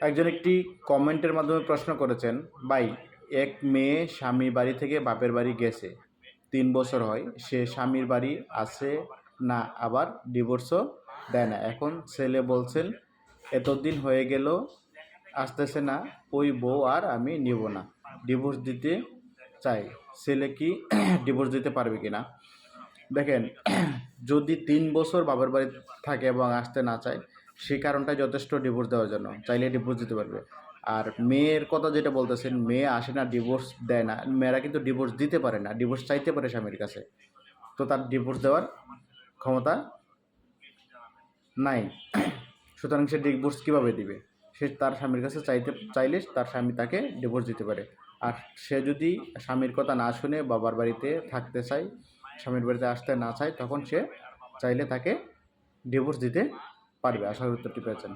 একজন একটি কমেন্টের মাধ্যমে প্রশ্ন করেছেন, ভাই এক মেয়ে স্বামী বাড়ি থেকে বাপের বাড়ি গেছে, 3 বছর হয়, সে স্বামীর বাড়ি আছে না, আবার ডিভোর্সও দেয় না। এখন ছেলে বলছেন এতদিন হয়ে গেল আসতেছে না, ওই বউ আর আমি নিব না, ডিভোর্স দিতে চাই। ছেলে কি ডিভোর্স দিতে পারবে কি না? দেখেন, যদি 3 বছর বাবার বাড়ি থাকে এবং আসতে না চায়, সেই কারণটাই যথেষ্ট ডিভোর্স দেওয়ার জন্য, চাইলে ডিভোর্স দিতে পারবে। আর মেয়ের কথা যেটা বলতেছেন, মেয়ে আসে না ডিভোর্স দেয় না, মেয়েরা কিন্তু ডিভোর্স দিতে পারে না, ডিভোর্স চাইতে পারে স্বামীর কাছে, তো তার ডিভোর্স দেওয়ার ক্ষমতা নাই। সুতরাং সে ডিভোর্স কীভাবে দিবে? সে তার স্বামীর কাছে চাইলে তার স্বামী তাকে ডিভোর্স দিতে পারে। আর সে যদি স্বামীর কথা না শুনে বাবার বাড়িতে থাকতে চায়, স্বামীর বাড়িতে আসতে না চায়, তখন সে চাইলে তাকে ডিভোর্স দিতে পারবে। আশা করি উত্তরটি পেয়েছেন।